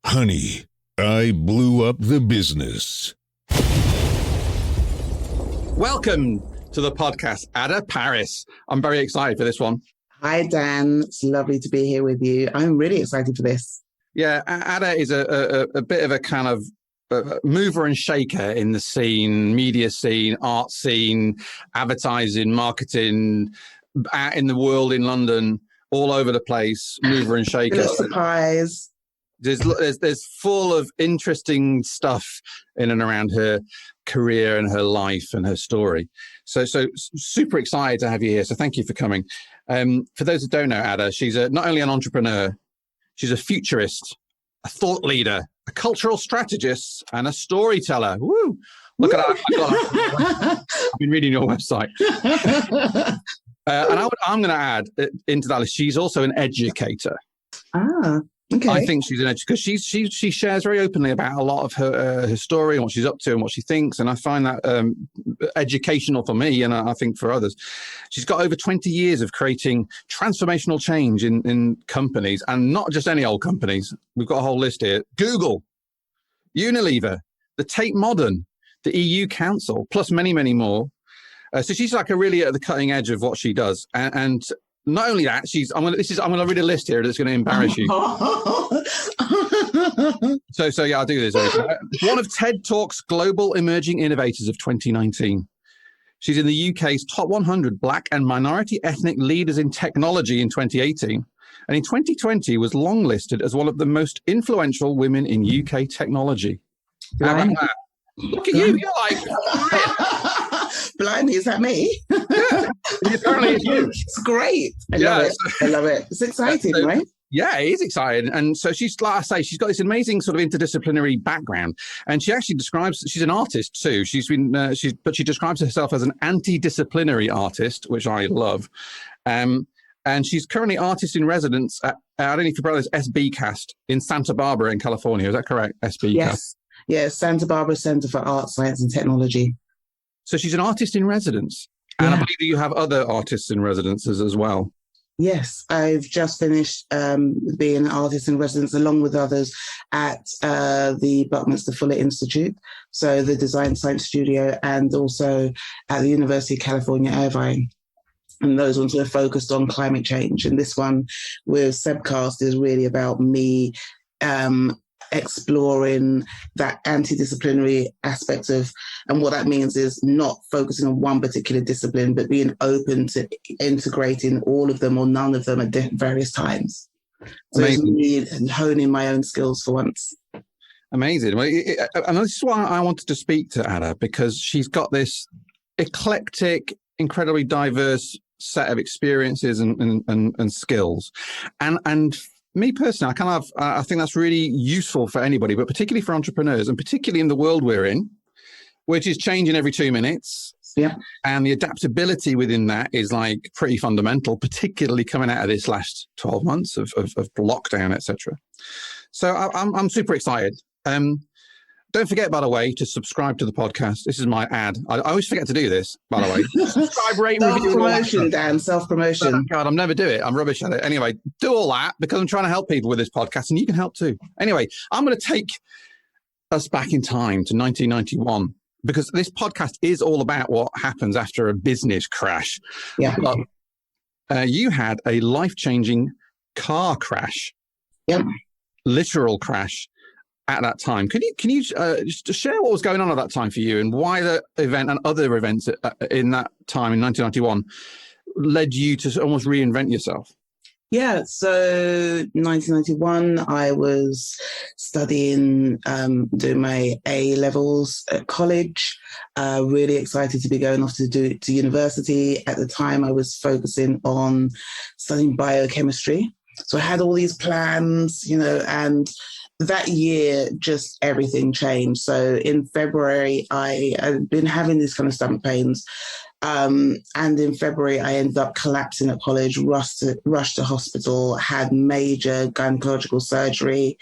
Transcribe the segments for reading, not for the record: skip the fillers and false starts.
Honey, I blew up the business. Welcome to the podcast, Adah Parris. I'm very excited for this one. Hi, Dan. It's lovely to be here with you. I'm really excited for this. Yeah, Adah is a bit of a kind of mover and shaker in the scene, media scene, art scene, advertising, marketing, out in the world, in London, all over the place, mover and shaker. Lots of pies. There's full of interesting stuff in and around her career and her life and her story. So super excited to have you here. So thank you for coming. For those who don't know Adah, she's not only an entrepreneur, she's a futurist, a thought leader, a cultural strategist, and a storyteller. Woo! Look at that. I've been reading your website. And I'm going to add into that list, she's also an educator. Okay. I think she's an educator because she shares very openly about a lot of her story and what she's up to and what she thinks. And I find that educational for me, and I think for others. She's got over 20 years of creating transformational change in companies, and not just any old companies. We've got a whole list here. Google, Unilever, the Tate Modern, the EU Council, plus many, many more. So she's like really at the cutting edge of what she does. And not only that, I'm going to read a list here that's going to embarrass you. So yeah, I'll do this. One of TED Talk's Global Emerging Innovators of 2019. She's in the UK's top 100 Black and minority ethnic leaders in technology in 2018. And in 2020 was longlisted as one of the most influential women in UK technology. Blimey. Look at you, you're like... Blimey, is that me? Yeah, apparently it's you. It's great. I love it. It's exciting, right? Yeah, it is exciting. And so she's, like I say, she's got this amazing sort of interdisciplinary background. And she actually describes, she's an artist too. But she describes herself as an anti-disciplinary artist, which I love. And she's currently artist in residence at, I don't know if you know this, SBCAST in Santa Barbara in California. Is that correct? SBCAST? Yes, Santa Barbara Center for Art, Science and Technology. So she's an artist in residence. And I believe that you have other artists in residences as well. Yes, I've just finished being an artist in residence along with others at the Buckminster Fuller Institute, so the Design Science Studio, and also at the University of California, Irvine. And those ones were focused on climate change. And this one with SBCAST is really about me exploring that anti-disciplinary aspect of, and what that means is not focusing on one particular discipline, but being open to integrating all of them or none of them at various times. So Amazing. It's me honing my own skills for once. Amazing. Well, and this is why I wanted to speak to Adah, because she's got this eclectic, incredibly diverse set of experiences and skills. And me personally, I think that's really useful for anybody, but particularly for entrepreneurs, and particularly in the world we're in, which is changing every 2 minutes. Yeah. And the adaptability within that is like pretty fundamental, particularly coming out of this last 12 months of lockdown, etc. So I'm super excited. Don't forget, by the way, to subscribe to the podcast. This is my ad. I always forget to do this, by the way. Subscribe, rate, review. Self-promotion, Dan. Self-promotion. Oh, God, I'll never do it. I'm rubbish at it. Anyway, do all that because I'm trying to help people with this podcast, and you can help too. Anyway, I'm going to take us back in time to 1991 because this podcast is all about what happens after a business crash. Yeah. But, you had a life-changing car crash. Yep. Literal crash. At that time, can you just share what was going on at that time for you, and why the event and other events in that time in 1991 led you to almost reinvent yourself? Yeah, so 1991, I was studying, doing my A levels at college. Really excited to be going off to university. At the time, I was focusing on studying biochemistry. So I had all these plans, and that year, just everything changed. So in February, I had been having these kind of stomach pains. And in February, I ended up collapsing at college, rushed to hospital, had major gynecological surgery.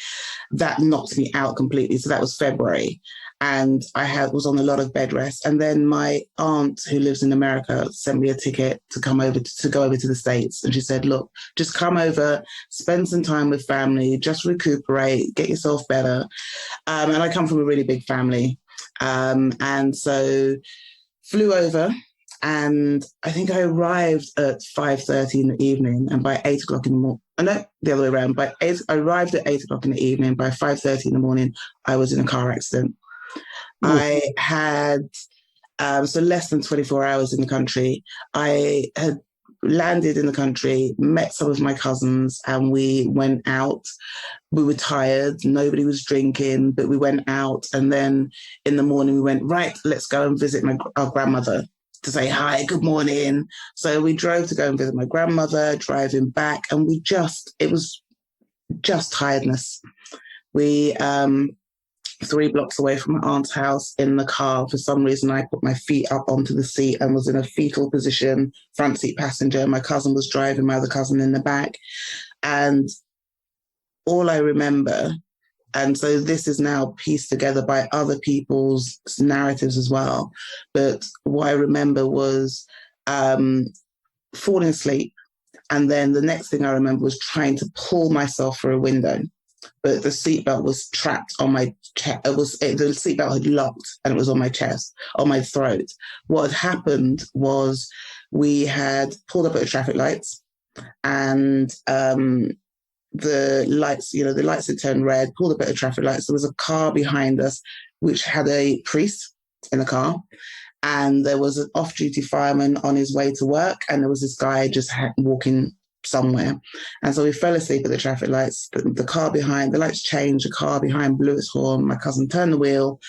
That knocked me out completely. So that was February. and was on a lot of bed rest. And then my aunt, who lives in America, sent me a ticket to go over to the States. And she said, look, just come over, spend some time with family, just recuperate, get yourself better. And I come from a really big family. And so flew over, and I think I arrived at 5:30 in the evening, and by 8 o'clock in the morning, no, the other way around. I arrived at 8 o'clock in the evening. By 5:30 in the morning, I was in a car accident. Ooh. I had, so less than 24 hours in the country. I had landed in the country, met some of my cousins, and we went out. We were tired. Nobody was drinking, but we went out. And then in the morning, we went, right, let's go and visit our grandmother to say hi, good morning. So we drove to go and visit my grandmother, driving back, and it was just tiredness. We, 3 blocks away from my aunt's house, in the car, for some reason, I put my feet up onto the seat and was in a fetal position, front seat passenger. My cousin was driving, my other cousin in the back. And all I remember, and so this is now pieced together by other people's narratives as well, but what I remember was falling asleep. And then the next thing I remember was trying to pull myself through a window, but the seatbelt was trapped on my chest. The seatbelt had locked and it was on my chest, on my throat. What had happened was we had pulled up at the traffic lights, and the lights had turned red, pulled up at the traffic lights. There was a car behind us which had a priest in the car, and there was an off-duty fireman on his way to work, and there was this guy just walking somewhere. And so we fell asleep at the traffic lights. The car behind, the lights changed, the car behind blew its horn. My cousin turned the wheel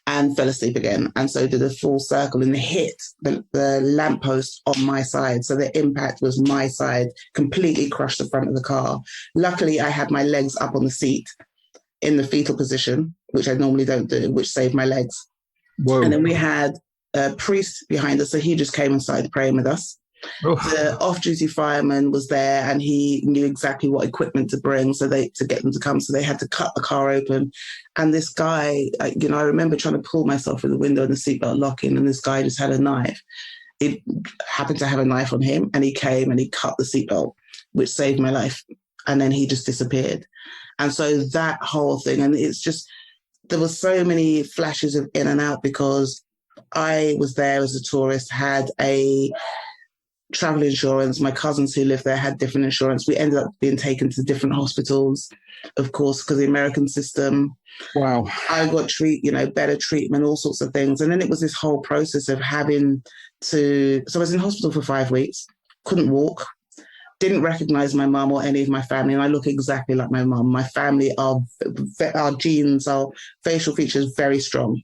and fell asleep again. And so did a full circle and hit the lamppost on my side. So the impact was my side, completely crushed the front of the car. Luckily, I had my legs up on the seat in the fetal position, which I normally don't do, which saved my legs. Whoa. And then we had a priest behind us. So he just came and started praying with us. Oh. The off-duty fireman was there, and he knew exactly what equipment to bring to get them to come. So they had to cut the car open. And this guy, I remember trying to pull myself through the window and the seatbelt locking, and this guy just had a knife. It happened to have a knife on him, and he came and he cut the seatbelt, which saved my life. And then he just disappeared. And so that whole thing, and it's just, there were so many flashes of in and out, because I was there as a tourist, had a travel insurance. My cousins who lived there had different insurance. We ended up being taken to different hospitals, of course, because the American system. Wow. I got better treatment, all sorts of things. And then it was this whole process of having to, so I was in hospital for 5 weeks, couldn't walk, didn't recognize my mum or any of my family. And I look exactly like my mum. My family, our genes, our facial features, very strong.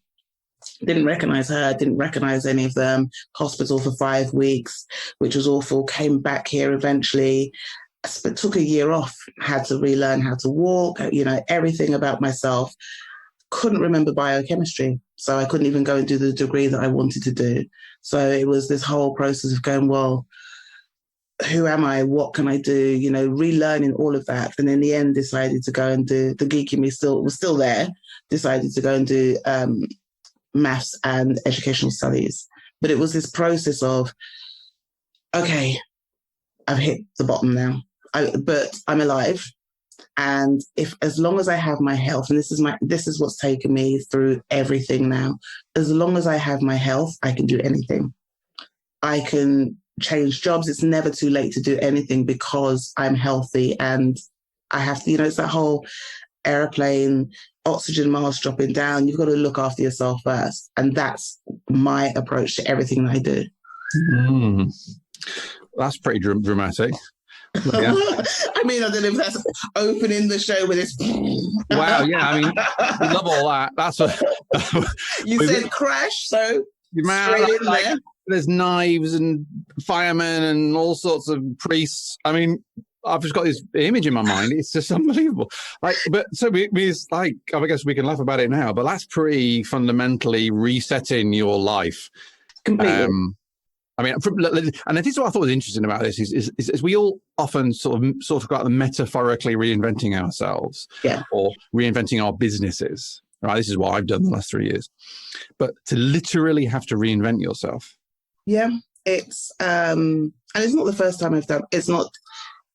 Didn't recognize her, didn't recognize any of them. Hospital for 5 weeks, which was awful. Came back here eventually, but took a year off, had to relearn how to walk, everything about myself. Couldn't remember biochemistry, so I couldn't even go and do the degree that I wanted to do. So it was this whole process of going, well, who am I? What can I do? Relearning all of that. And in the end, decided to go and do, the geek in me was still there, decided to go and do maths and educational studies. But it was this process of, okay, I've hit the bottom now, but I'm alive. And as long as I have my health, and this is what's taken me through everything now, as long as I have my health, I can do anything. I can change jobs. It's never too late to do anything because I'm healthy, and I have to, it's that whole airplane, oxygen mask dropping down. You've got to look after yourself first. And that's my approach to everything that I do. Mm. That's pretty dramatic. Yeah. I mean, I don't know if that's opening the show with this. Wow, yeah, I mean, we love all that. That's what you said crash, so straight in there. There's knives and firemen and all sorts of priests. I mean, I've just got this image in my mind. It's just unbelievable. I guess we can laugh about it now, but that's pretty fundamentally resetting your life. Completely. And this is what I thought was interesting about this is we all often sort of about the metaphorically reinventing ourselves, or reinventing our businesses. right? This is what I've done the last 3 years. But to literally have to reinvent yourself. Yeah, it's and it's not the first time I've done. It's not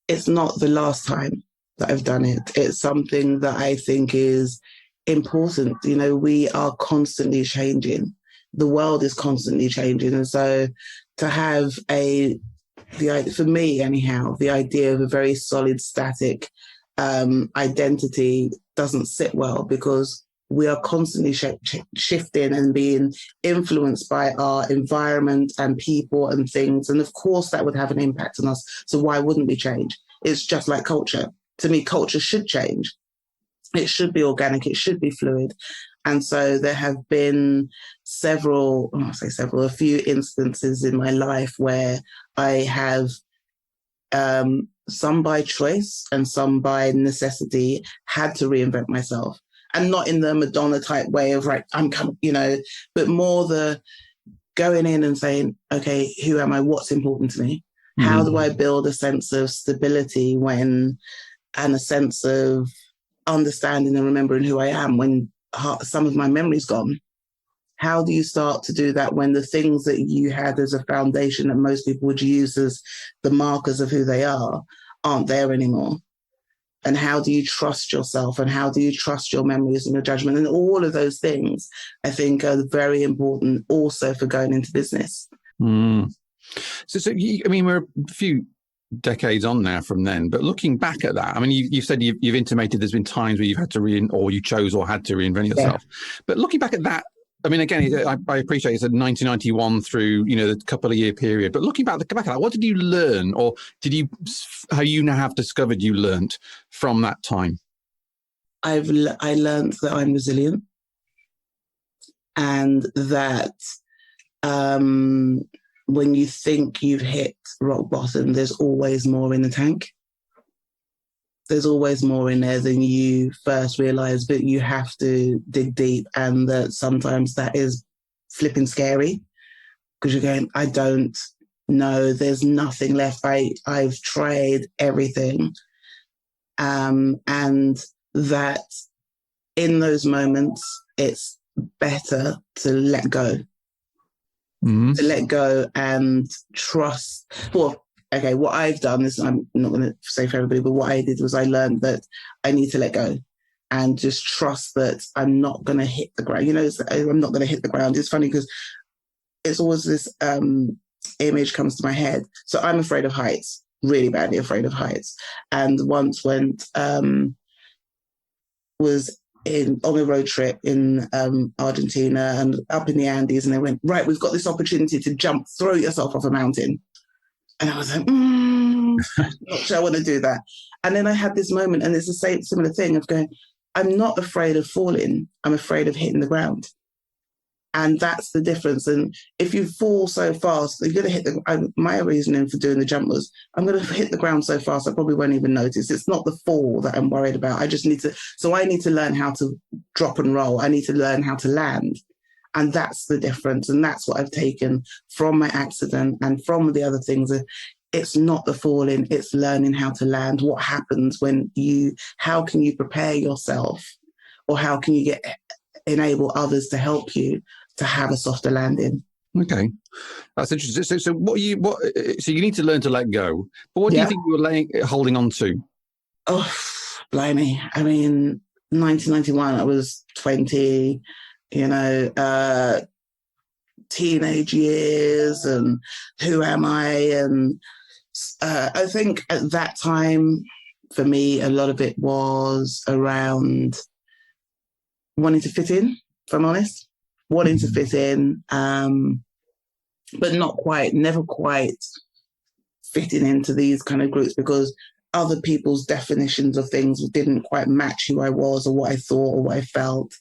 the last time that I've done it. It's something that I think is important. You know, we are constantly changing. The world is constantly changing, and so to have for me anyhow, the idea of a very solid, static identity doesn't sit well, because we are constantly shifting and being influenced by our environment and people and things. And of course, that would have an impact on us. So why wouldn't we change? It's just like culture. To me, culture should change. It should be organic. It should be fluid. And so there have been a few instances in my life where I have, some by choice and some by necessity, had to reinvent myself. And not in the Madonna type way of like, I'm coming, but more the going in and saying, okay, who am I? What's important to me? Mm-hmm. How do I build a sense of stability and a sense of understanding and remembering who I am when some of my memory's gone? How do you start to do that when the things that you had as a foundation that most people would use as the markers of who they are aren't there anymore? And how do you trust yourself, and how do you trust your memories and your judgment? And all of those things, I think, are very important also for going into business. Mm. We're a few decades on now from then, but looking back at that, I mean, you've said you've intimated there's been times where you've had to or you chose or had to reinvent yourself. Yeah. But looking back at that, I mean, again, I appreciate it's 1991 through, the couple of year period, but looking back at that, what did you learn, or how you now have discovered you learned from that time? I learned that I'm resilient, and that when you think you've hit rock bottom, there's always more in the tank. There's always more in there than you first realize, but you have to dig deep, and that sometimes that is flipping scary, because you're going, I don't know, there's nothing left. I've tried everything. And that in those moments, it's better to let go. Mm-hmm. To let go and trust. Well, okay, what I've done is, I'm not going to say for everybody, but what I did was I learned that I need to let go and just trust that I'm not going to hit the ground. I'm not going to hit the ground. It's funny because it's always this image comes to my head. So I'm afraid of heights, really badly afraid of heights. And once was on a road trip in Argentina and up in the Andes, and they went, right, we've got this opportunity to throw yourself off a mountain. And I was like, not sure I want to do that. And then I had this moment, and it's the similar thing of going, I'm not afraid of falling. I'm afraid of hitting the ground. And that's the difference. And if you fall so fast, you're going to hit my reasoning for doing the jump was, I'm going to hit the ground so fast, I probably won't even notice. It's not the fall that I'm worried about. I need to learn how to drop and roll. I need to learn how to land. And that's the difference. And that's what I've taken from my accident and from the other things. It's not the falling, it's learning how to land. What happens how can you prepare yourself, or how can you enable others to help you to have a softer landing? Okay, that's interesting. So so you need to learn to let go. But what do you think you were holding on to? Oh, blimey. I mean, 1991, I was 20, teenage years, and who am I? And I think at that time, for me, a lot of it was around wanting to fit in, if I'm honest. Wanting to fit in, but never quite fitting into these kind of groups, because other people's definitions of things didn't quite match who I was or what I thought or what I felt.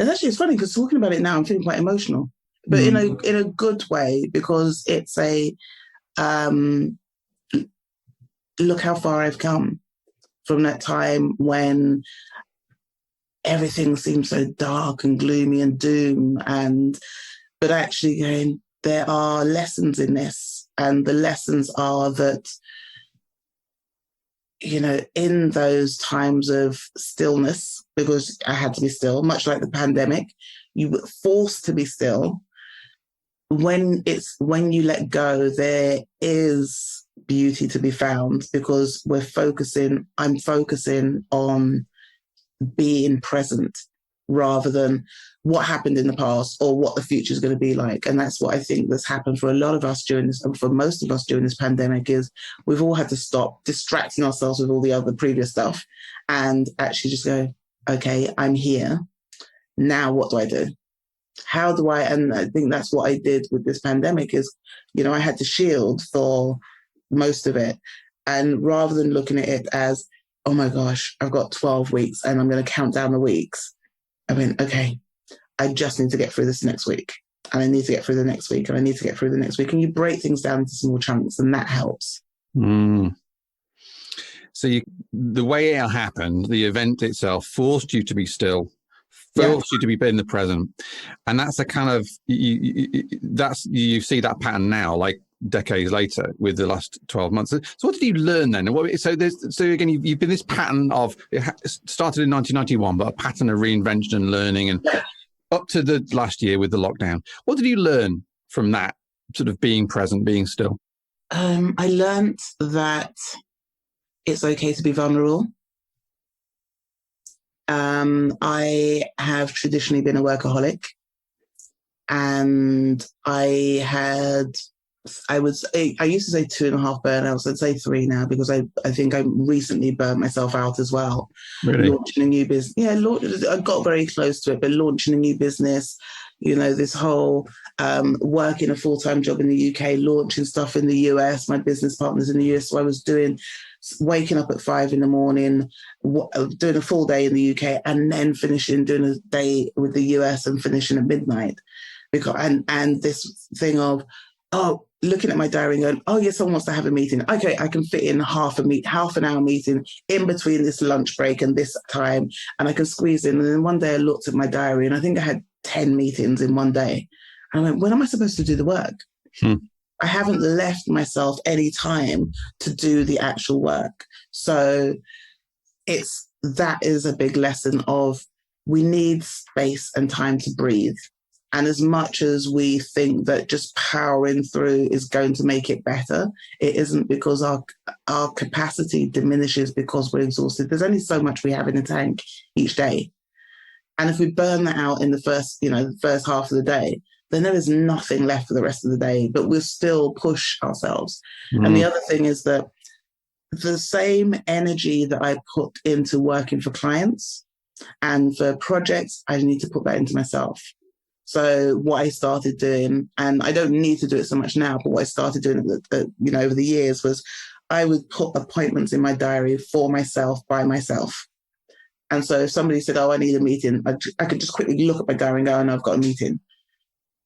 It's funny because talking about it now, I'm feeling quite emotional, but in a good way, because it's look how far I've come from that time when everything seemed so dark and gloomy and doom, but actually going, there are lessons in this, and the lessons are that in those times of stillness, because I had to be still, much like the pandemic, you were forced to be still. When you let go, there is beauty to be found, because I'm focusing on being present rather than what happened in the past or what the future is going to be like. And that's what I think that's happened for a lot of us during this, and for most of us during this pandemic, is we've all had to stop distracting ourselves with all the other previous stuff and actually just go, okay, I'm here. Now what do I do? How do I, and I think that's what I did with this pandemic is, I had to shield for most of it. And rather than looking at it as, oh my gosh, I've got 12 weeks and I'm going to count down the weeks, I mean, okay, I just need to get through this next week. And I need to get through the next week. And I need to get through the next week. And you break things down into small chunks, and that helps. So the way it happened, the event itself forced you to be still, forced you to be in the present. And that's a kind of, you see that pattern now, like decades later with the last 12 months. So what did you learn then? So again, you've been this pattern of, it started in 1991, but a pattern of reinvention and learning, and up to the last year with the lockdown. What did you learn from that sort of being present, being still? I learned that it's okay to be vulnerable. I have traditionally been a workaholic, and I used to say 2.5 burnouts. I'd say 3 now, because I think I recently burned myself out as well. Really? Launching a new business. Yeah, I got very close to it, but launching a new business, this whole working a full-time job in the UK, launching stuff in the US, my business partners in the US. So I was waking up at 5 a.m, doing a full day in the UK, and then doing a day with the US and finishing at midnight. And this thing of, looking at my diary and going, oh, yeah, someone wants to have a meeting. Okay, I can fit in half an hour meeting in between this lunch break and this time, and I can squeeze in. And then one day I looked at my diary, and I think I had 10 meetings in one day. And I went, when am I supposed to do the work? I haven't left myself any time to do the actual work. So that is a big lesson of, we need space and time to breathe. And as much as we think that just powering through is going to make it better, it isn't, because our capacity diminishes because we're exhausted. There's only so much we have in the tank each day. And if we burn that out in the first half of the day, then there is nothing left for the rest of the day, but we'll still push ourselves. And the other thing is that the same energy that I put into working for clients and for projects, I need to put that into myself. So what I started doing, and I don't need to do it so much now, but what I started doing over the years was, I would put appointments in my diary for myself, by myself. And so if somebody said, oh, I need a meeting, I could just quickly look at my diary and go, oh, no, I've got a meeting.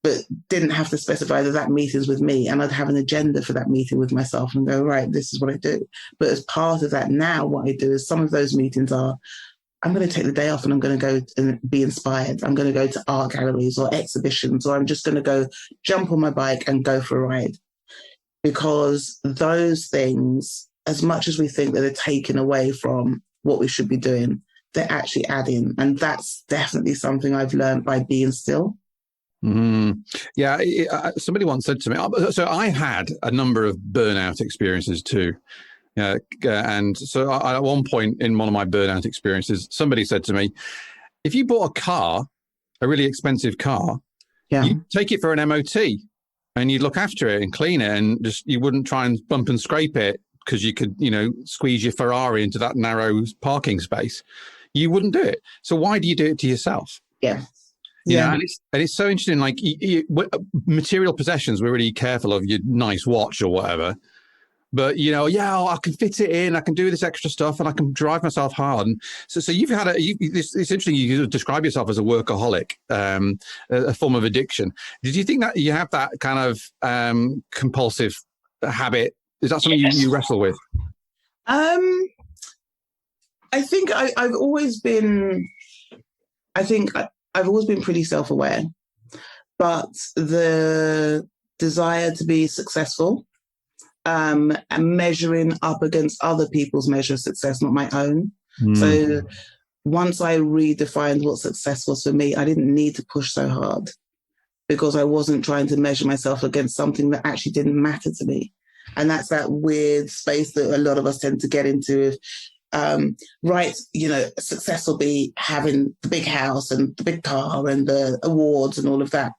But didn't have to specify that meeting's with me. And I'd have an agenda for that meeting with myself and go, right, this is what I do. But as part of that now, what I do is, some of those meetings are, I'm going to take the day off and I'm going to go and be inspired. I'm going to go to art galleries or exhibitions, or I'm just going to go jump on my bike and go for a ride. Because those things, as much as we think that they're taken away from what we should be doing, they're actually adding. And that's definitely something I've learned by being still. Yeah, somebody once said to me, so I had a number of burnout experiences too. And so at one point in one of my burnout experiences, somebody said to me, if you bought a car, a really expensive car, you take it for an MOT and you'd look after it and clean it, and just, you wouldn't try and bump and scrape it because you could, squeeze your Ferrari into that narrow parking space. You wouldn't do it. So why do you do it to yourself? Yeah. And it's so interesting. Like material possessions, we're really careful of your nice watch or whatever. But I can fit it in. I can do this extra stuff, and I can drive myself hard. And so you've had it's interesting. You describe yourself as a workaholic, a form of addiction. Did you think that you have that kind of compulsive habit? Is that something you wrestle with? I think I've always been. I've always been pretty self-aware, but the desire to be successful and measuring up against other people's measure of success, not my own. So once I redefined what success was for me, I didn't need to push so hard because I wasn't trying to measure myself against something that actually didn't matter to me. And that's that weird space that a lot of us tend to get into. Right, success will be having the big house and the big car and the awards and all of that.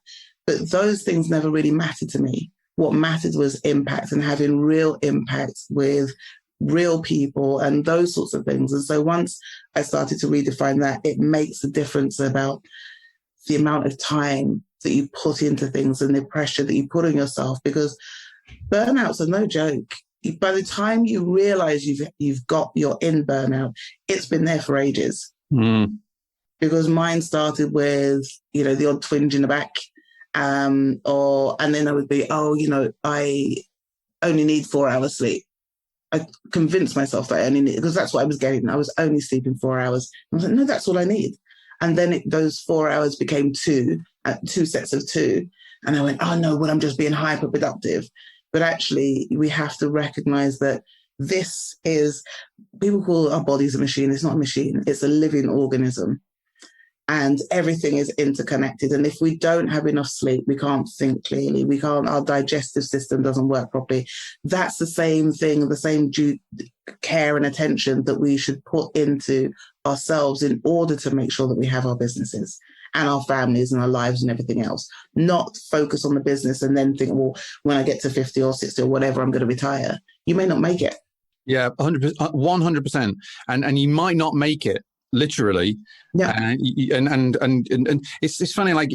But those things never really mattered to me. What mattered was impact and having real impact with real people and those sorts of things. And so once I started to redefine that, it makes a difference about the amount of time that you put into things and the pressure that you put on yourself, because burnouts are no joke. By the time you realize you're in burnout, it's been there for ages. Because mine started with, the odd twinge in the back, and then I would be, I only need 4 hours sleep. I convinced myself that I only need, because that's what I was getting. I was only sleeping 4 hours. I was like, no, that's all I need. And then those 4 hours became two sets of 2. And I went, oh no, well, I'm just being hyper productive. But actually, we have to recognize that this is, people call our bodies a machine. It's not a machine. It's a living organism. And everything is interconnected. And if we don't have enough sleep, we can't think clearly. Our digestive system doesn't work properly. That's the same thing, the same care and attention that we should put into ourselves in order to make sure that we have our businesses and our families and our lives and everything else. Not focus on the business and then think, well, when I get to 50 or 60 or whatever, I'm going to retire. You may not make it. Yeah, 100%. And you might not make it. Literally, yeah, and it's funny. Like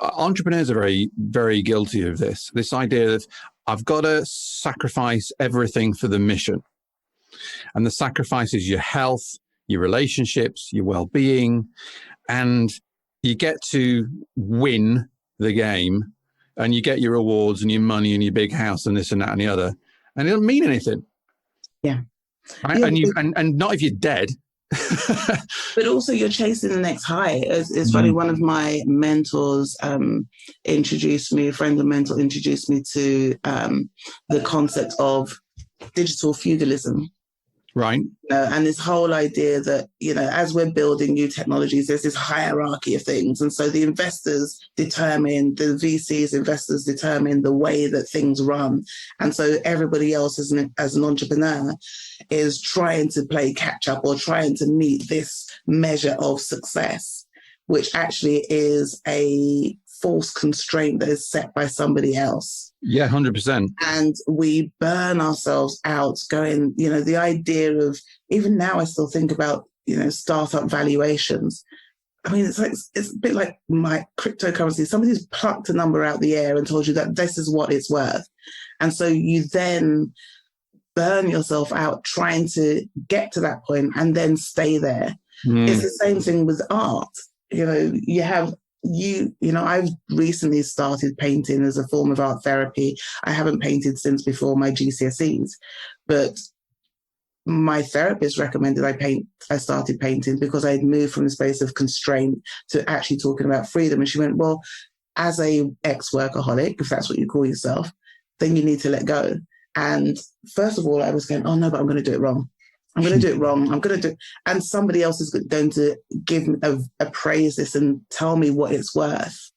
entrepreneurs are very, very guilty of this idea of I've got to sacrifice everything for the mission, and the sacrifice is your health, your relationships, your well-being, and you get to win the game, and you get your awards and your money and your big house and this and that and the other, and it doesn't mean anything. Yeah, right? Yeah, and not if you're dead. But also you're chasing the next high. It's funny, one of my mentors introduced me to the concept of digital feudalism. Right. And this whole idea that, as we're building new technologies, there's this hierarchy of things. And so the investors determine the way that things run. And so everybody else as an entrepreneur is trying to play catch up or trying to meet this measure of success, which actually is a false constraint that is set by somebody else. Yeah, 100%. And we burn ourselves out going, the idea of, even now I still think about, startup valuations. I mean, it's a bit like my cryptocurrency. Somebody's plucked a number out the air and told you that this is what it's worth. And so you then burn yourself out trying to get to that point and then stay there. It's the same thing with art. I've recently started painting as a form of art therapy. I haven't painted since before my GCSEs, but my therapist recommended I started painting because I'd moved from the space of constraint to actually talking about freedom. And she went, well, as a ex-workaholic, if that's what you call yourself, then you need to let go. And first of all, I was going, oh no, but I'm going to do it wrong. I'm going to do it wrong. And somebody else is going to give me appraise this and tell me what it's worth.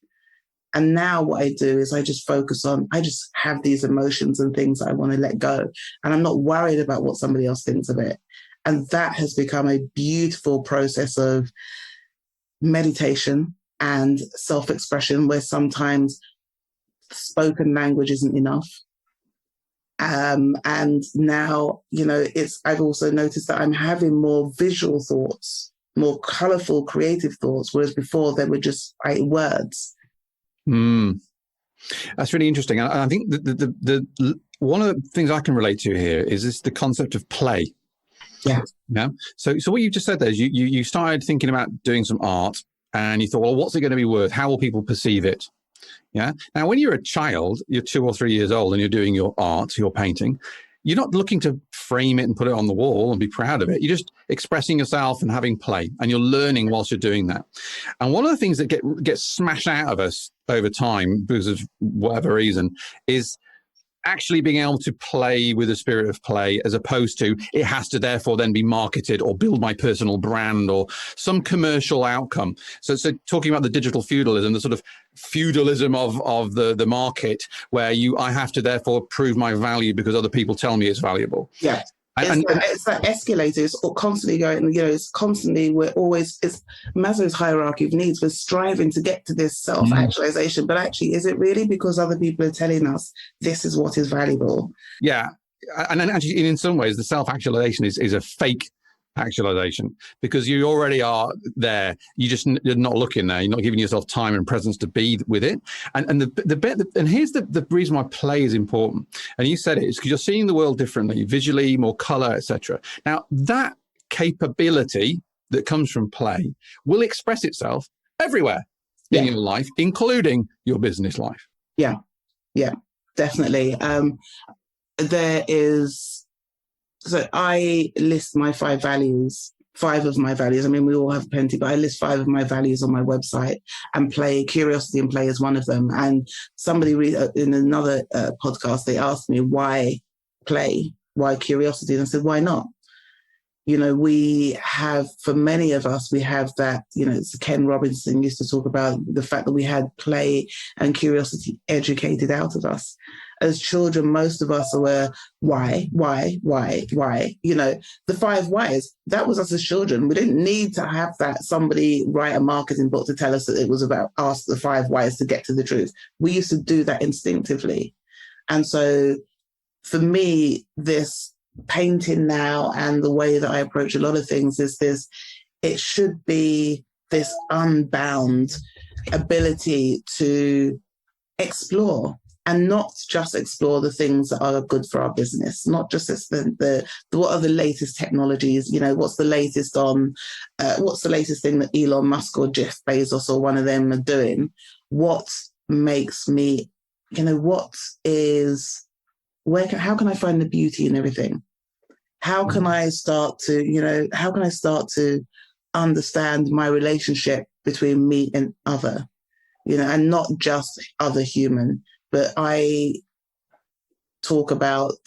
And now what I do is I just have these emotions and things that I want to let go. And I'm not worried about what somebody else thinks of it. And that has become a beautiful process of meditation and self-expression, where sometimes spoken language isn't enough. And now, I've also noticed that I'm having more visual thoughts, more colorful, creative thoughts, whereas before they were just words. That's really interesting. And I think the one of the things I can relate to here is the concept of play. Yeah. Yeah. So what you just said there is you started thinking about doing some art, and you thought, well, what's it going to be worth? How will people perceive it? Yeah. Now, when you're a child, you're 2 or 3 years old and you're doing your art, your painting, you're not looking to frame it and put it on the wall and be proud of it. You're just expressing yourself and having play, and you're learning whilst you're doing that. And one of the things that gets smashed out of us over time because of whatever reason is actually being able to play with the spirit of play, as opposed to it has to therefore then be marketed or build my personal brand or some commercial outcome. So talking about the digital feudalism, the sort of feudalism of the market, where I have to therefore prove my value because other people tell me it's valuable. Yeah. It's that escalator. It's constantly going, it's constantly, it's Maslow's hierarchy of needs. We're striving to get to this self-actualization, but actually, is it really because other people are telling us this is what is valuable? Yeah. And then actually, in some ways, the self-actualization is a fake actualization, because you already are there. You're not looking there. You're not giving yourself time and presence to be with it. And the bit, and here's the reason why play is important. And you said it is because you're seeing the world differently, visually, more color, etc. Now, that capability that comes from play will express itself everywhere in your life, including your business life. Yeah, definitely. So I list my 5 of my values. I mean, we all have plenty, but I list 5 of my values on my website, and curiosity and play is one of them. And somebody in another podcast, they asked me why play, why curiosity? And I said, why not? For many of us, we have that, Ken Robinson used to talk about the fact that we had play and curiosity educated out of us. As children, most of us were, why? The 5 whys, that was us as children. We didn't need to have somebody write a marketing book to tell us that it was about ask the 5 whys to get to the truth. We used to do that instinctively. And so for me, this painting now and the way that I approach a lot of things is it should be this unbound ability to explore. And not just explore the things that are good for our business, not just what are the latest technologies, what's the latest what's the latest thing that Elon Musk or Jeff Bezos or one of them are doing? What makes me, how can I find the beauty in everything? How can I start to understand my relationship between me and other, and not just other human. But I talk about,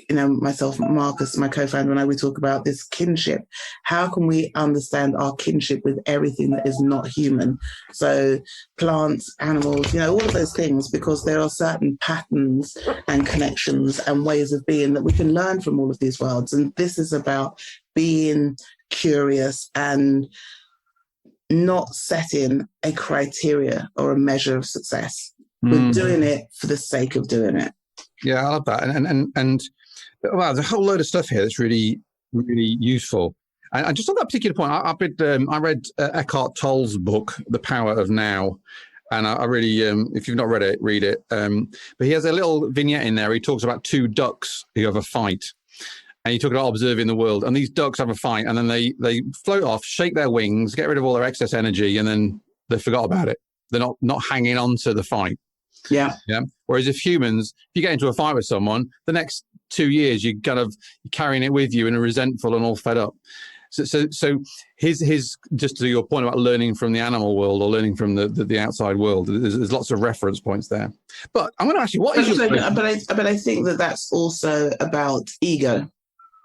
myself, Marcus, my co-founder, and we talk about this kinship. How can we understand our kinship with everything that is not human? So plants, animals, all of those things, because there are certain patterns and connections and ways of being that we can learn from all of these worlds. And this is about being curious and not setting a criteria or a measure of success. We're doing it for the sake of doing it. Yeah, I love that. And wow, there's a whole load of stuff here that's really, really useful. And just on that particular point, I read Eckhart Tolle's book, The Power of Now. And I really, if you've not read it, read it. But he has a little vignette in there. He talks about 2 ducks who have a fight. And he talks about observing the world. And these ducks have a fight, and then they float off, shake their wings, get rid of all their excess energy, and then they forgot about it. They're not hanging on to the fight. Yeah. Whereas if you get into a fight with someone, the next 2 years you're carrying it with you and are resentful and all fed up. So his just to your point about learning from the animal world or learning from the outside world, there's lots of reference points there. But I'm going to ask you, what is your... But I think that's also about ego.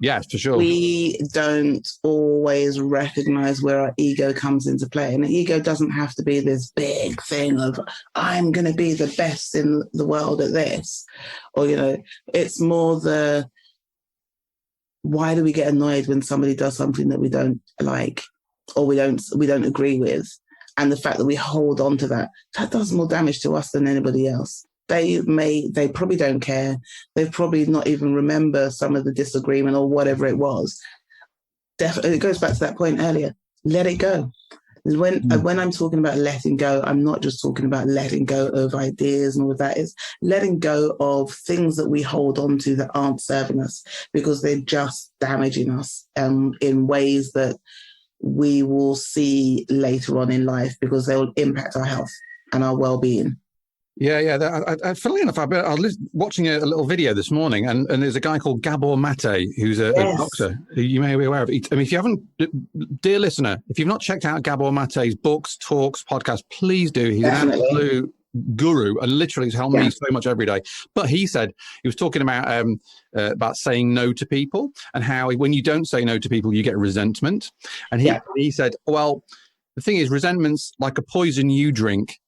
Yes, for sure. We don't always recognize where our ego comes into play. And the ego doesn't have to be this big thing of, I'm going to be the best in the world at this. Or, it's more why do we get annoyed when somebody does something that we don't like or we don't agree with? And the fact that we hold on to that does more damage to us than anybody else. They probably don't care. They probably not even remember some of the disagreement or whatever it was. Definitely, it goes back to that point earlier. Let it go. When I'm talking about letting go, I'm not just talking about letting go of ideas and all of that. It's letting go of things that we hold on to that aren't serving us because they're just damaging us in ways that we will see later on in life because they will impact our health and our well-being. Yeah. Funnily enough, I was watching a little video this morning, and there's a guy called Gabor Mate, who's a doctor who you may be aware of. If you haven't, dear listener, if you've not checked out Gabor Mate's books, talks, podcasts, please do. He's an absolute guru and literally has helped me so much every day. But he said, he was talking about saying no to people and how when you don't say no to people, you get resentment. And he said, well, the thing is, resentment's like a poison you drink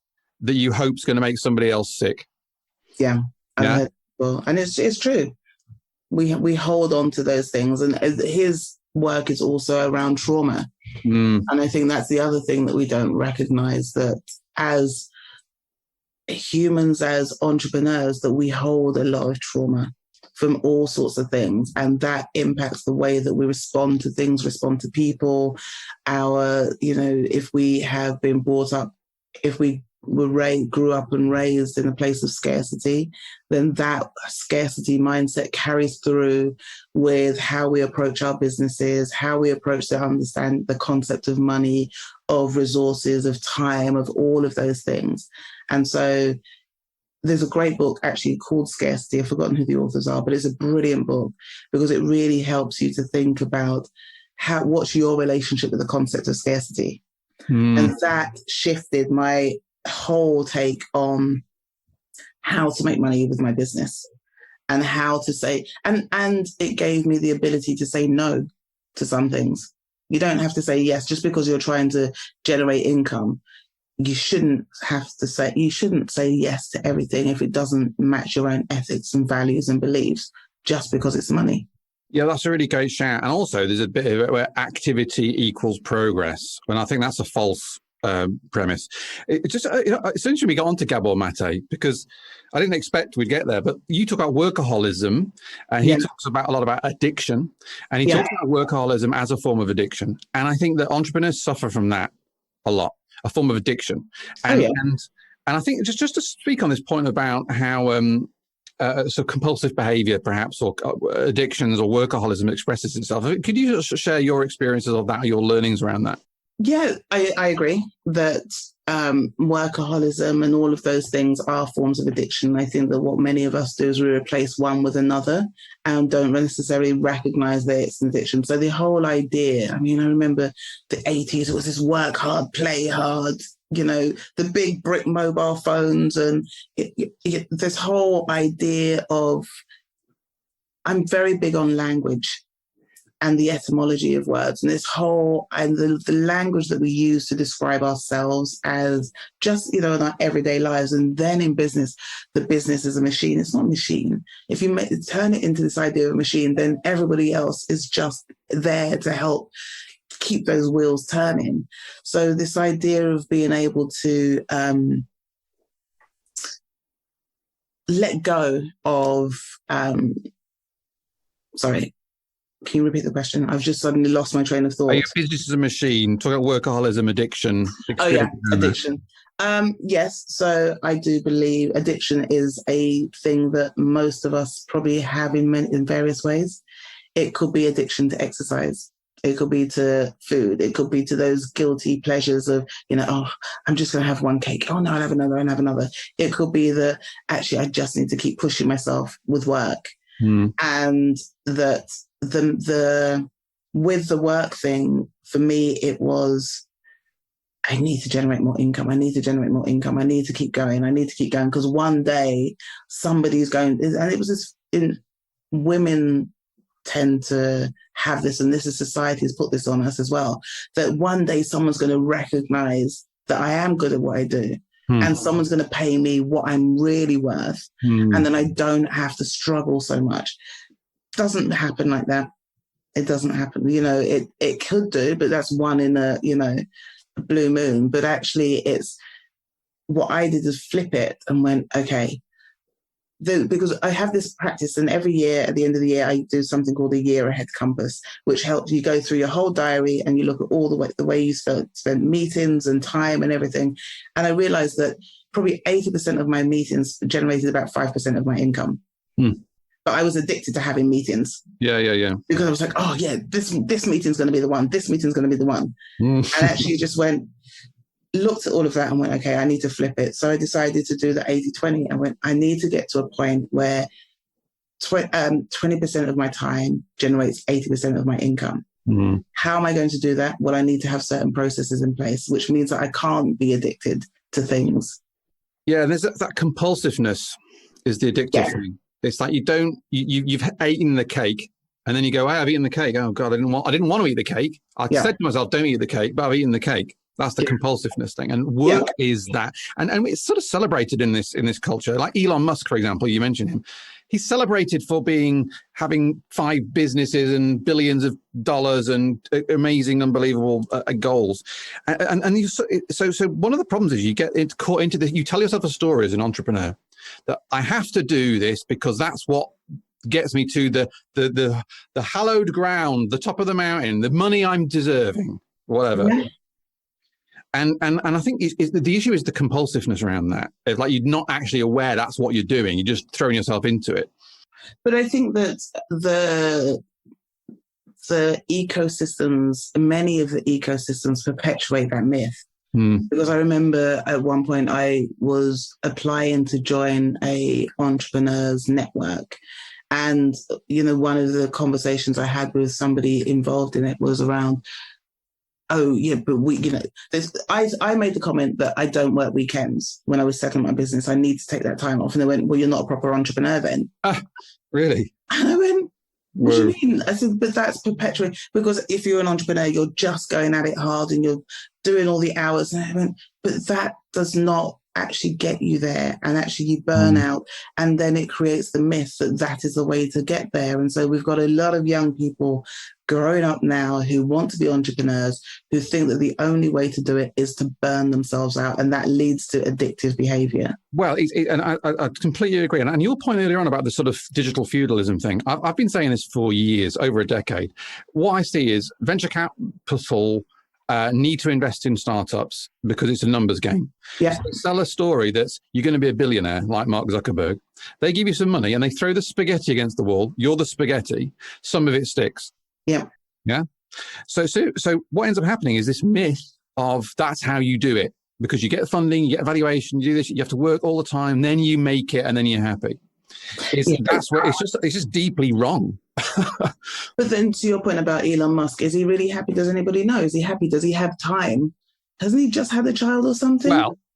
that you hope's going to make somebody else sick. Yeah. And it's true. We hold on to those things. And his work is also around trauma. And I think that's the other thing that we don't recognize, that as humans, as entrepreneurs, that we hold a lot of trauma from all sorts of things. And that impacts the way that we respond to things, respond to people. If we have been brought up, if we grew up and raised in a place of scarcity, then that scarcity mindset carries through with how we approach our businesses, how we approach to understand the concept of money, of resources, of time, of all of those things. And so there's a great book actually called Scarcity. I've forgotten who the authors are, but it's a brilliant book because it really helps you to think about what's your relationship with the concept of scarcity. And that shifted my whole take on how to make money with my business and how to say, and it gave me the ability to say no to some things. You don't have to say yes just because you're trying to generate income. You shouldn't say yes to everything if it doesn't match your own ethics and values and beliefs just because it's money. Yeah, that's a really great shout. And also there's a bit of it where activity equals progress. And I think that's a false premise. Essentially we got onto Gabor Mate because I didn't expect we'd get there, but you talk about workaholism and he talks about a lot about addiction, and he talks about workaholism as a form of addiction. And I think that entrepreneurs suffer from that a lot, a form of addiction. And I think just to speak on this point about how so compulsive behavior perhaps, or addictions or workaholism expresses itself, could you just share your experiences of that, your learnings around that? Yeah, I agree that workaholism and all of those things are forms of addiction. I think that what many of us do is we replace one with another and don't necessarily recognize that it's an addiction. So the whole idea, I remember the 80s, it was this work hard, play hard, the big brick mobile phones and this whole idea of, I'm very big on language and the etymology of words, and the language that we use to describe ourselves as just, in our everyday lives. And then in business, the business is a machine. It's not a machine. If you turn it into this idea of a machine, then everybody else is just there to help keep those wheels turning. So this idea of being able to let go of, sorry, can you repeat the question? I've just suddenly lost my train of thought. Your business is a machine. Talk about workaholism, addiction. Addiction. Yes. So I do believe addiction is a thing that most of us probably have in various ways. It could be addiction to exercise. It could be to food. It could be to those guilty pleasures of, I'm just going to have one cake. Oh no, I'll have another and have another. It could be that actually I just need to keep pushing myself with work. And that with the work thing, for me, it was, I need to generate more income. I need to generate more income. I need to keep going. I need to keep going because one day somebody's going, and it was this, women tend to have this, and this is society has put this on us as well, that one day someone's going to recognize that I am good at what I do. And someone's going to pay me what I'm really worth. And then I don't have to struggle so much. Doesn't happen like that. It doesn't happen. It could do, but that's one in a blue moon. But actually it's what I did is flip it and went, okay, because I have this practice, and every year at the end of the year, I do something called a year ahead compass, which helps you go through your whole diary and you look at all the way you spent meetings and time and everything. And I realized that probably 80% of my meetings generated about 5% of my income. But I was addicted to having meetings. Yeah. Because I was like, oh yeah, this meeting's going to be the one. This meeting's going to be the one. And actually just looked at all of that and went, okay, I need to flip it. So I decided to do the 80-20 and went, I need to get to a point where 20% of my time generates 80% of my income. How am I going to do that? Well, I need to have certain processes in place, which means that I can't be addicted to things. Yeah, and there's that compulsiveness is the addictive thing. It's like you've eaten the cake, and then you go, I've eaten the cake. Oh God, I didn't want to eat the cake. I said to myself, don't eat the cake, but I've eaten the cake. That's the compulsiveness thing. And work is that. And it's sort of celebrated in this culture. Like Elon Musk, for example, you mentioned him. He's celebrated for having 5 businesses and billions of dollars and amazing, unbelievable goals. And so one of the problems is you get caught into this. You tell yourself a story as an entrepreneur that I have to do this because that's what gets me to the hallowed ground, the top of the mountain, the money I'm deserving, whatever. Yeah. And I think the issue is the compulsiveness around that. It's like you're not actually aware that's what you're doing. You're just throwing yourself into it. But I think that the ecosystems, many of the ecosystems perpetuate that myth. Because I remember at one point I was applying to join a entrepreneurs network. And, one of the conversations I had with somebody involved in it was around, oh, yeah, but I made the comment that I don't work weekends when I was setting up my business. I need to take that time off. And they went, well, you're not a proper entrepreneur then. Really? And I went, what do you mean? I said, but that's perpetuating, because if you're an entrepreneur, you're just going at it hard and you're doing all the hours. And I went, but that does not actually get you there, and actually you burn out, and then it creates the myth that is the way to get there. And so we've got a lot of young people growing up now who want to be entrepreneurs, who think that the only way to do it is to burn themselves out, and that leads to addictive behavior. Well, and I completely agree. And your point earlier on about the sort of digital feudalism thing, I've been saying this for years, over a decade. What I see is venture capital need to invest in startups because it's a numbers game. Yeah. So sell a story that's you're going to be a billionaire like Mark Zuckerberg. They give you some money and they throw the spaghetti against the wall. You're the spaghetti. Some of it sticks. Yeah. Yeah. So what ends up happening is this myth of that's how you do it, because you get funding, you get evaluation, you do this, you have to work all the time, then you make it and then you're happy. It's just deeply wrong. But then to your point about Elon Musk, is he really happy? Does anybody know? Is he happy? Does he have time? Hasn't he just had a child or something?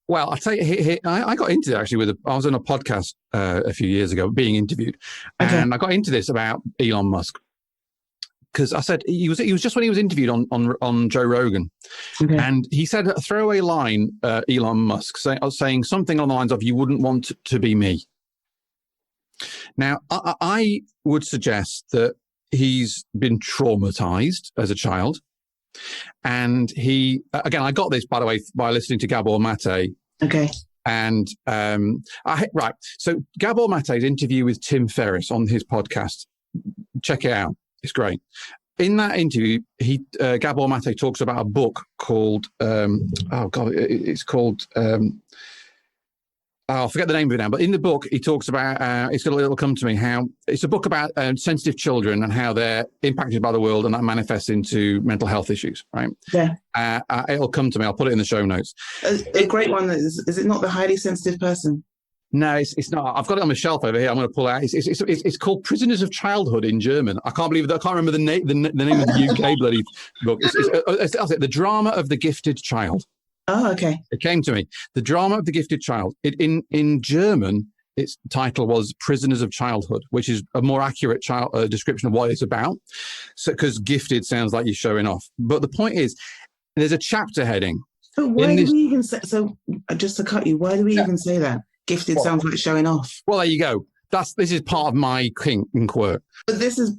Well, I'll tell you, I got into it actually I was on a podcast a few years ago being interviewed, and I got into this about Elon Musk because I said he was just when he was interviewed on Joe Rogan, and he said a throwaway line, Elon Musk saying something along the lines of, "You wouldn't want to be me." Now, I would suggest that he's been traumatized as a child. And I got this, by the way, by listening to Gabor Mate. Okay. And, so Gabor Mate's interview with Tim Ferriss on his podcast, check it out. It's great. In that interview, Gabor Mate talks about a book called, it's called... I'll forget the name of it now, but in the book, he talks about, it'll come to me, how it's a book about sensitive children and how they're impacted by the world, and that manifests into mental health issues, right? Yeah. It'll come to me. I'll put it in the show notes. A great one. Is it not The Highly Sensitive Person? No, it's not. I've got it on my shelf over here. I'm going to pull it out. It's called Prisoners of Childhood in German. I can't believe that. I can't remember the name of the UK bloody book. It's The Drama of the Gifted Child. Oh, okay. It came to me. The Drama of the Gifted Child. In German, its title was Prisoners of Childhood, which is a more accurate description of what it's about. So, because gifted sounds like you're showing off. But the point is, there's a chapter heading. But why do we even say, so just to cut you, why do we even say that? Gifted sounds like showing off. Well, there you go. This is part of my kink and quirk. These are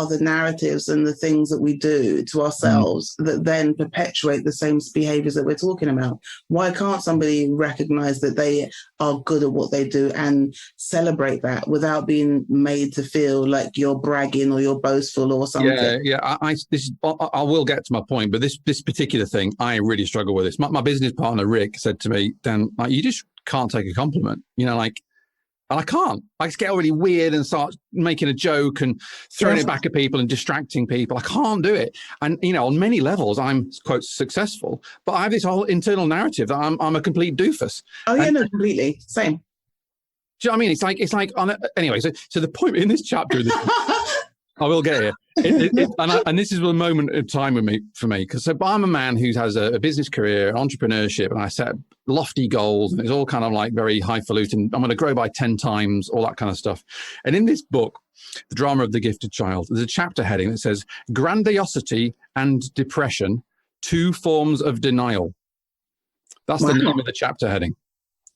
the narratives and the things that we do to ourselves that then perpetuate the same behaviors that we're talking about. Why can't somebody recognize that they are good at what they do and celebrate that without being made to feel like you're bragging or you're boastful or something? Yeah. I will get to my point, but this particular thing, I really struggle with this. My business partner Rick said to me, Dan, you just can't take a compliment, and I can't. I just get already weird and start making a joke and throwing it back at people and distracting people. I can't do it. And, on many levels, I'm, quote, successful, but I have this whole internal narrative that I'm a complete doofus. Oh, yeah, no, completely. Same. Do you know what I mean? It's like anyway, so the point in this chapter, I will get here. And this is a moment of time for me, because I'm a man who has a business career, entrepreneurship, and I set lofty goals, and it's all kind of like very highfalutin. I'm going to grow by 10 times, all that kind of stuff. And in this book, The Drama of the Gifted Child, there's a chapter heading that says grandiosity and depression, 2 forms of denial. That's the name of the chapter heading.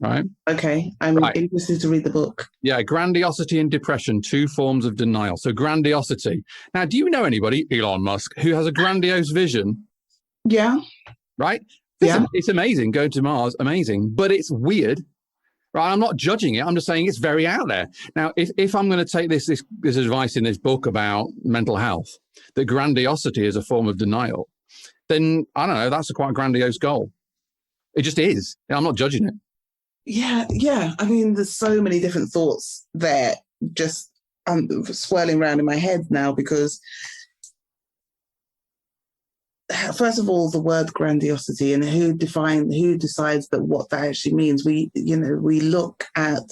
Right. Okay. I'm interested to read the book. Yeah. Grandiosity and depression, 2 forms of denial. So grandiosity. Now, do you know anybody, Elon Musk, who has a grandiose vision? Yeah. Right. Yeah. It's amazing. Going to Mars, amazing. But it's weird. Right. I'm not judging it. I'm just saying it's very out there. Now, if I'm going to take this advice in this book about mental health, that grandiosity is a form of denial, then I don't know, that's a quite grandiose goal. It just is. I'm not judging it. Yeah. I mean, there's so many different thoughts there just swirling around in my head now, because first of all, the word grandiosity, and who decides that what that actually means. We look at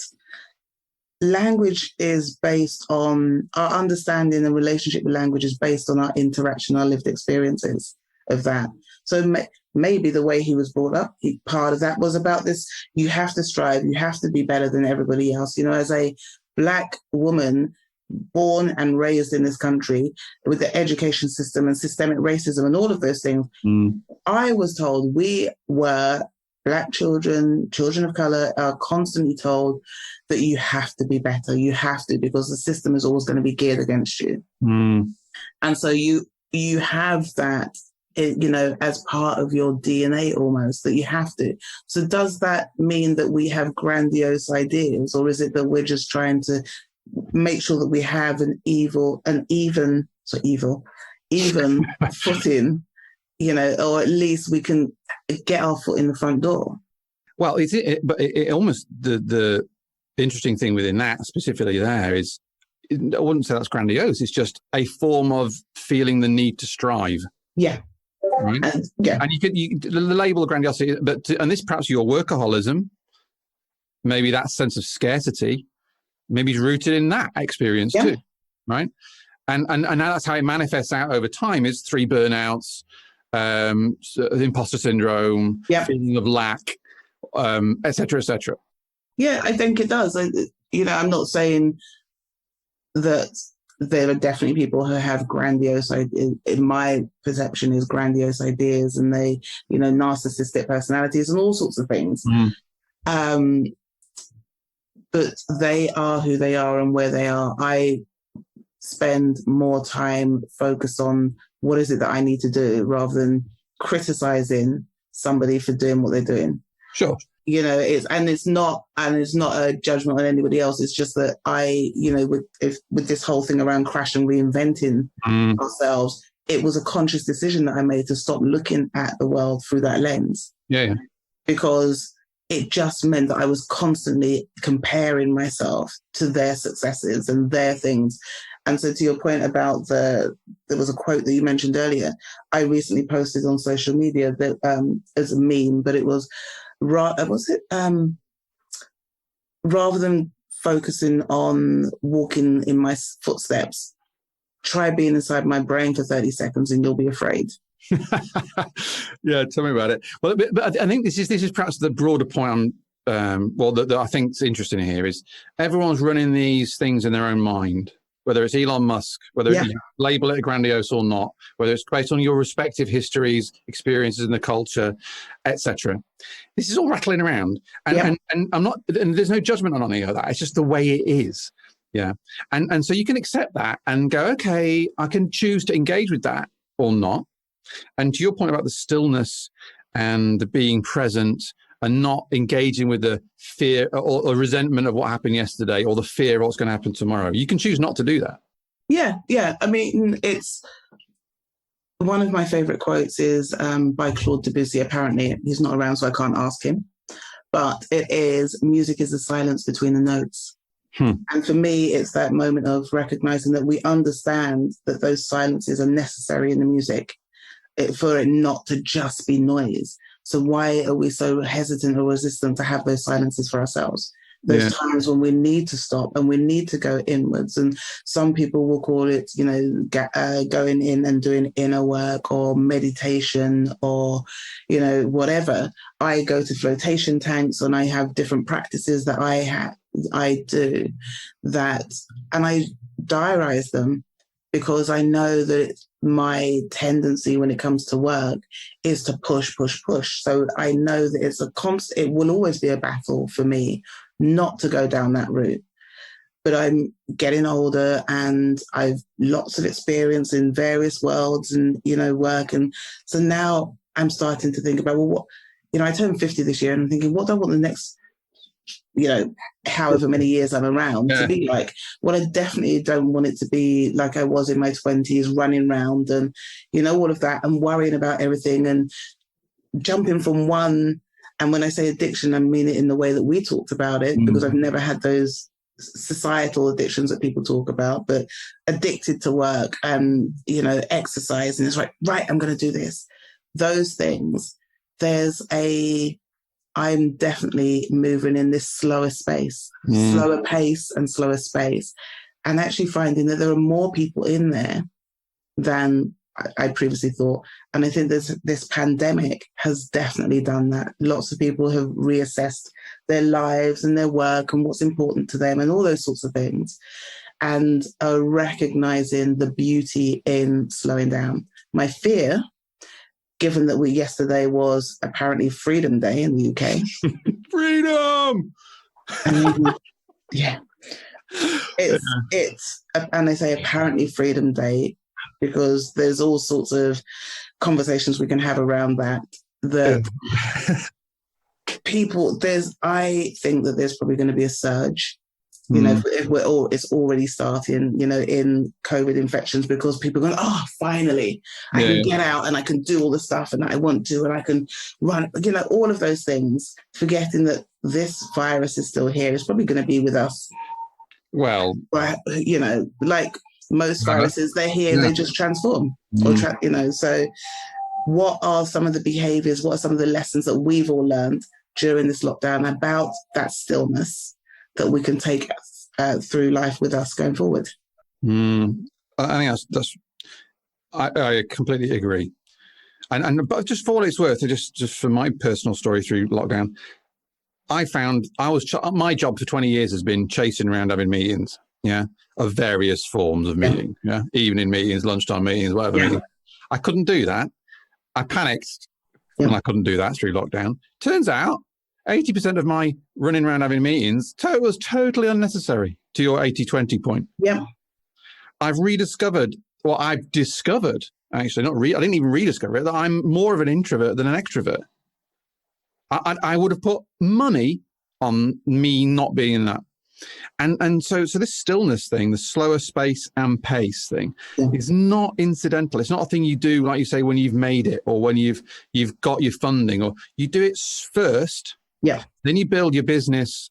language is based on our understanding, and relationship with language is based on our interaction, our lived experiences of that. So maybe the way he was brought up, part of that was about this: you have to strive, you have to be better than everybody else. As a Black woman born and raised in this country with the education system and systemic racism and all of those things, I was told we were Black children of color are constantly told that you have to be better, you have to, because the system is always going to be geared against you. And so you have that, as part of your DNA almost, that you have to. So does that mean that we have grandiose ideas, or is it that we're just trying to make sure that we have an even footing, or at least we can get our foot in the front door? Well, but it almost, the interesting thing within that specifically there is, I wouldn't say that's grandiose. It's just a form of feeling the need to strive. Yeah. Right. And the label of grandiosity, and this perhaps your workaholism, maybe that sense of scarcity, maybe is rooted in that experience too, right? And that's how it manifests out over time. Is 3 burnouts, imposter syndrome, feeling of lack, et cetera, et cetera. Yeah, I think it does. I'm not saying that there are definitely people who have grandiose ideas. In my perception, is grandiose ideas, and they, narcissistic personalities and all sorts of things. But they are who they are and where they are. I spend more time focused on what is it that I need to do, rather than criticizing somebody for doing what they're doing. Sure. It's not a judgment on anybody else. It's just that with this whole thing around crash and reinventing ourselves, it was a conscious decision that I made to stop looking at the world through that lens. Yeah. Because it just meant that I was constantly comparing myself to their successes and their things. And so to your point about there was a quote that you mentioned earlier, I recently posted on social media that as a meme, but it was, rather than focusing on walking in my footsteps, try being inside my brain for 30 seconds and you'll be afraid. Yeah, tell me about it. Well, but I think this is perhaps the broader point that I think is interesting here is everyone's running these things in their own mind, whether it's Elon Musk, whether you label it grandiose or not, whether it's based on your respective histories, experiences in the culture, etc. This is all rattling around, and I'm not, and there's no judgment on any of that. It's just the way it is. Yeah, and so you can accept that and go, okay, I can choose to engage with that or not. And to your point about the stillness and the being present and not engaging with the fear or resentment of what happened yesterday or the fear of what's going to happen tomorrow, you can choose not to do that. Yeah. I mean, it's one of my favorite quotes is by Claude Debussy. Apparently, he's not around, so I can't ask him. But it is, music is the silence between the notes. And for me, it's that moment of recognizing that we understand that those silences are necessary in the music for it not to just be noise. So why are we so hesitant or resistant to have those silences for ourselves? those times when we need to stop and we need to go inwards. And some people will call it, going in and doing inner work or meditation or, whatever. I go to flotation tanks and I have different practices that I do that, and I diarize them because I know that my tendency when it comes to work is to push. So I know that it's it will always be a battle for me not to go down that route. But I'm getting older and I've lots of experience in various worlds and, work. And so now I'm starting to think about, what, I turned 50 this year and I'm thinking, what do I want the next, however many years I'm around to be like? Well, I definitely don't want it to be like I was in my 20s, running around and, all of that and worrying about everything and jumping from one. And when I say addiction, I mean it in the way that we talked about it, because I've never had those societal addictions that people talk about, but addicted to work and, exercise. And it's like, right, I'm going to do this. Those things, I'm definitely moving in this slower space, slower pace and slower space. And actually finding that there are more people in there than I previously thought. And I think this pandemic has definitely done that. Lots of people have reassessed their lives and their work and what's important to them and all those sorts of things, and are recognizing the beauty in slowing down. My fear, given that yesterday was apparently Freedom Day in the UK. Freedom! Yeah. It's, and I say apparently Freedom Day, because there's all sorts of conversations we can have around that people, I think that there's probably going to be a surge, if it's already starting, in COVID infections, because people are going, finally, I can get out and I can do all the stuff and I want to, and I can run, all of those things, forgetting that this virus is still here. It's probably going to be with us. Well, like most viruses, they're here, they just transform. So what are some of the behaviors, what are some of the lessons that we've all learned during this lockdown about that stillness that we can take through life with us going forward? I think I completely agree. But just for what it's worth, just for my personal story through lockdown, my job for 20 years has been chasing around having meetings, of various forms of meeting, evening meetings, lunchtime meetings, whatever meeting. I couldn't do that. I panicked when I couldn't do that through lockdown. Turns out 80% of my running around having meetings was totally unnecessary, to your 80-20 point. Yeah. I've discovered, actually, I didn't even rediscover it, that I'm more of an introvert than an extrovert. I would have put money on me not being in that. And so this stillness thing, the slower space and pace thing, is not incidental. It's not a thing you do, like you say, when you've made it or when you've got your funding, or you do it first. Yeah. Then you build your business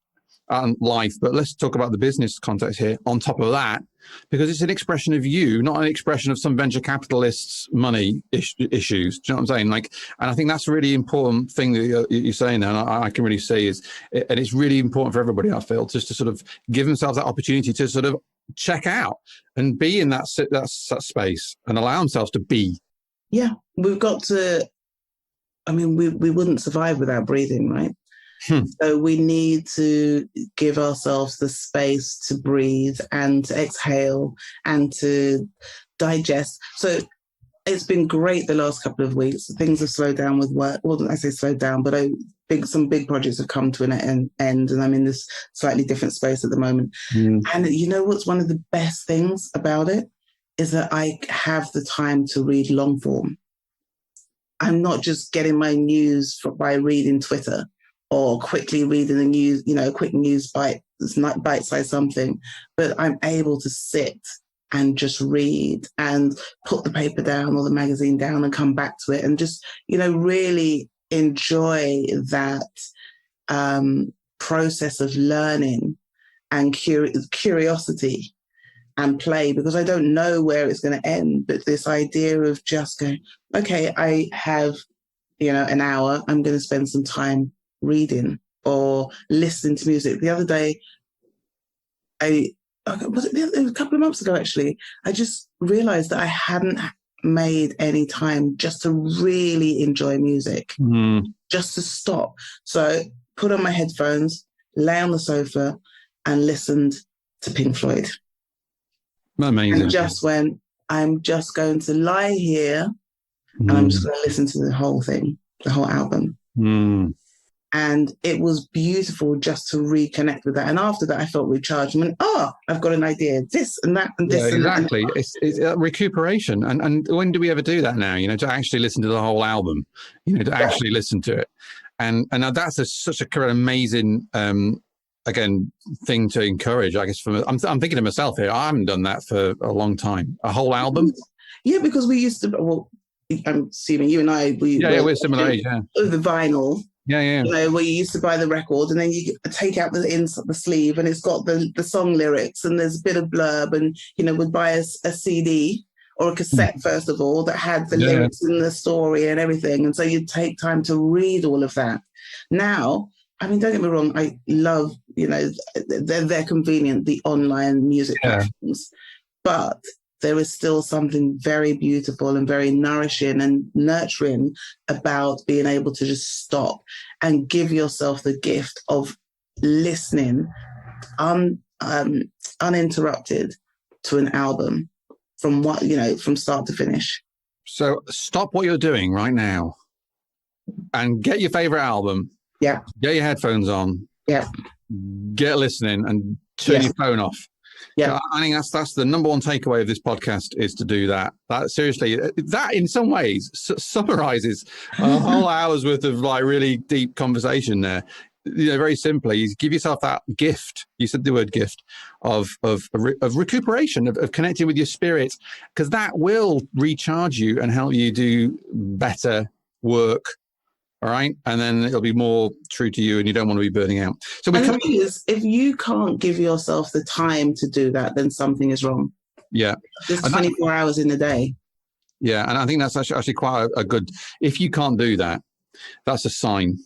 and life. But let's talk about the business context here on top of that, because it's an expression of you, not an expression of some venture capitalists' money issues. Do you know what I'm saying? And I think that's a really important thing that you're saying there. And I can really see and it's really important for everybody, I feel, just to sort of give themselves that opportunity to sort of check out and be in that space and allow themselves to be. Yeah, we've got to, we wouldn't survive without breathing, right? So we need to give ourselves the space to breathe and to exhale and to digest. So it's been great the last couple of weeks. Things have slowed down with work. Well, I say slowed down, but I think some big projects have come to an end, and I'm in this slightly different space at the moment. And you know what's one of the best things about it is that I have the time to read long form. I'm not just getting my news by reading Twitter or quickly reading the news, a quick news bite-sized something, but I'm able to sit and just read and put the paper down or the magazine down and come back to it and just, really enjoy that process of learning and curiosity and play, because I don't know where it's going to end. But this idea of just going, okay, I have, an hour, I'm going to spend some time reading or listening to music. The other day, a couple of months ago, actually, I just realized that I hadn't made any time just to really enjoy music, just to stop. So put on my headphones, lay on the sofa and listened to Pink Floyd. Amazing. And just went, I'm just going to lie here and I'm just going to listen to the whole thing, the whole album. And it was beautiful just to reconnect with that. And after that, I felt recharged and went, I've got an idea, this and that and this. Yeah, exactly. And that. It's recuperation. And when do we ever do that now, to actually listen to the whole album, to actually listen to it. And that's such a amazing, again, thing to encourage, I guess. I'm thinking to myself here, I haven't done that for a long time. A whole album? Yeah, because we used to, I'm assuming you and I, we're similar age, the vinyl. Yeah. Where you used to buy the record and then you take out the sleeve and it's got the song lyrics and there's a bit of blurb and, would buy a CD or a cassette, first of all, that had the lyrics and the story and everything. And so you'd take time to read all of that. Now, I mean, don't get me wrong, I love, they're convenient, the online music platforms, but there is still something very beautiful and very nourishing and nurturing about being able to just stop and give yourself the gift of listening uninterrupted to an album from from start to finish. So stop what you're doing right now and get your favorite album. Yeah. Get your headphones on. Yeah. Get listening and turn your phone off. Yeah, I think that's the number one takeaway of this podcast is to do that. That seriously, that in some ways summarizes a whole hour's worth of really deep conversation there. Very simply, you give yourself that gift. You said the word gift of recuperation, of connecting with your spirit, because that will recharge you and help you do better work. All right. And then it'll be more true to you and you don't want to be burning out. So the thing is, if you can't give yourself the time to do that, then something is wrong. Yeah. There's 24 hours in a day. Yeah. And I think that's actually quite a good, if you can't do that, that's a sign.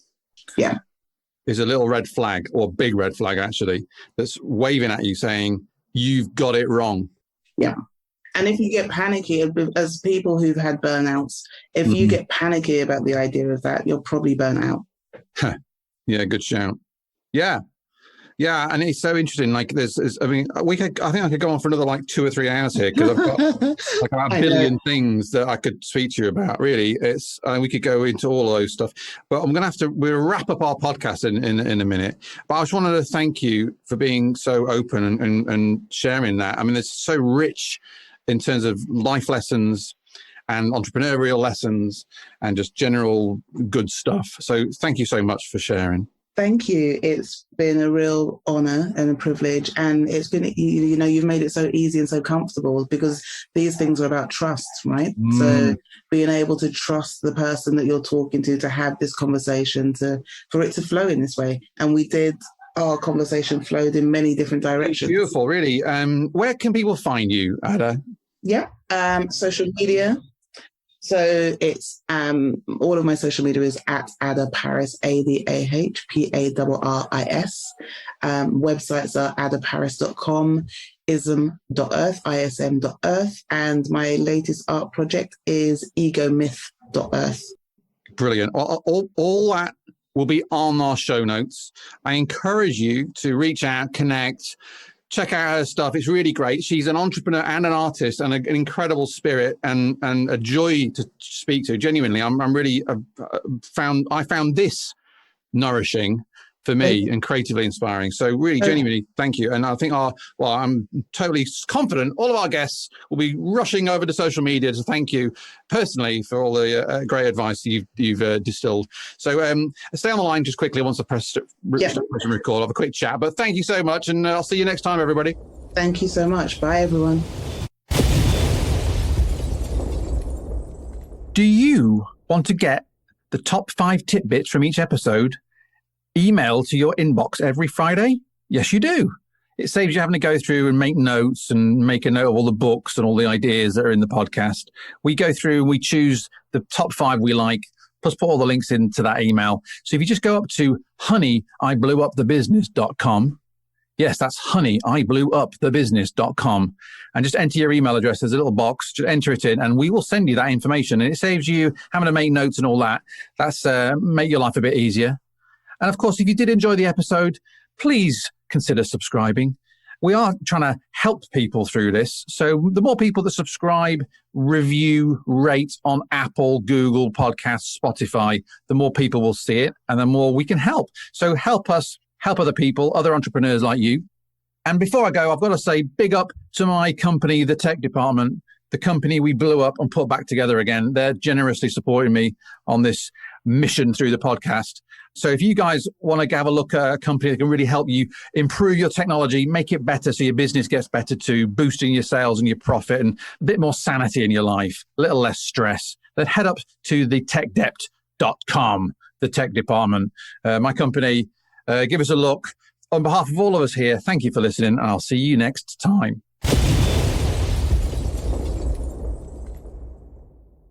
Yeah. There's a little red flag or big red flag, actually, that's waving at you saying, you've got it wrong. Yeah. And if you get panicky, as people who've had burnouts, if you get panicky about the idea of that, you're probably burnt out. Yeah, good shout. Yeah. And it's so interesting. I think I could go on for another 2 or 3 hours here because I've got about a billion things that I could speak to you about. Really, we could go into all of those stuff. But I'm going to we'll wrap up our podcast in a minute. But I just wanted to thank you for being so open and sharing that. I mean, it's so rich in terms of life lessons and entrepreneurial lessons and just general good stuff. So thank you so much for sharing. Thank you. It's been a real honor and a privilege. And it's been, you've made it so easy and so comfortable because these things are about trust, right? So being able to trust the person that you're talking to have this conversation, for it to flow in this way. And we did. Our conversation flowed in many different directions. Beautiful, really. Where can people find you, Adah? Yeah, social media. So it's all of my social media is at Adah Parris, ADAH PARRIS. Websites are adahparris.com, ism.earth, ism.earth, and my latest art project is egomyth.earth. Brilliant. All that will be on our show notes. I encourage you to reach out, connect, check out her stuff. It's really great. She's an entrepreneur and an artist and an incredible spirit and a joy to speak to. Genuinely, I found this nourishing for me and creatively inspiring. So really, genuinely, thank you. And I think I'm totally confident all of our guests will be rushing over to social media to thank you personally for all the great advice you've distilled. So stay on the line just quickly once I press record. I'll have a quick chat. But thank you so much. And I'll see you next time, everybody. Thank you so much. Bye, everyone. Do you want to get the top 5 tidbits from each episode emailed to your inbox every Friday? Yes, you do. It saves you having to go through and make notes and make a note of all the books and all the ideas that are in the podcast. We go through and we choose the top 5 we like, plus put all the links into that email. So if you just go up to honeyiblewupthebusiness.com, yes, that's honeyiblewupthebusiness.com, and just enter your email address. There's a little box, just enter it in, and we will send you that information. And it saves you having to make notes and all that. That's make your life a bit easier. And of course, if you did enjoy the episode, please consider subscribing. We are trying to help people through this. So the more people that subscribe, review, rate on Apple, Google, Podcasts, Spotify, the more people will see it and the more we can help. So help us, help other people, other entrepreneurs like you. And before I go, I've got to say big up to my company, the tech department, the company we blew up and put back together again. They're generously supporting me on this mission through the podcast. So if you guys want to have a look at a company that can really help you improve your technology, make it better so your business gets better too, boosting your sales and your profit and a bit more sanity in your life, a little less stress, then head up to thetechdept.com, the tech department. My company, give us a look. On behalf of all of us here, thank you for listening, and I'll see you next time.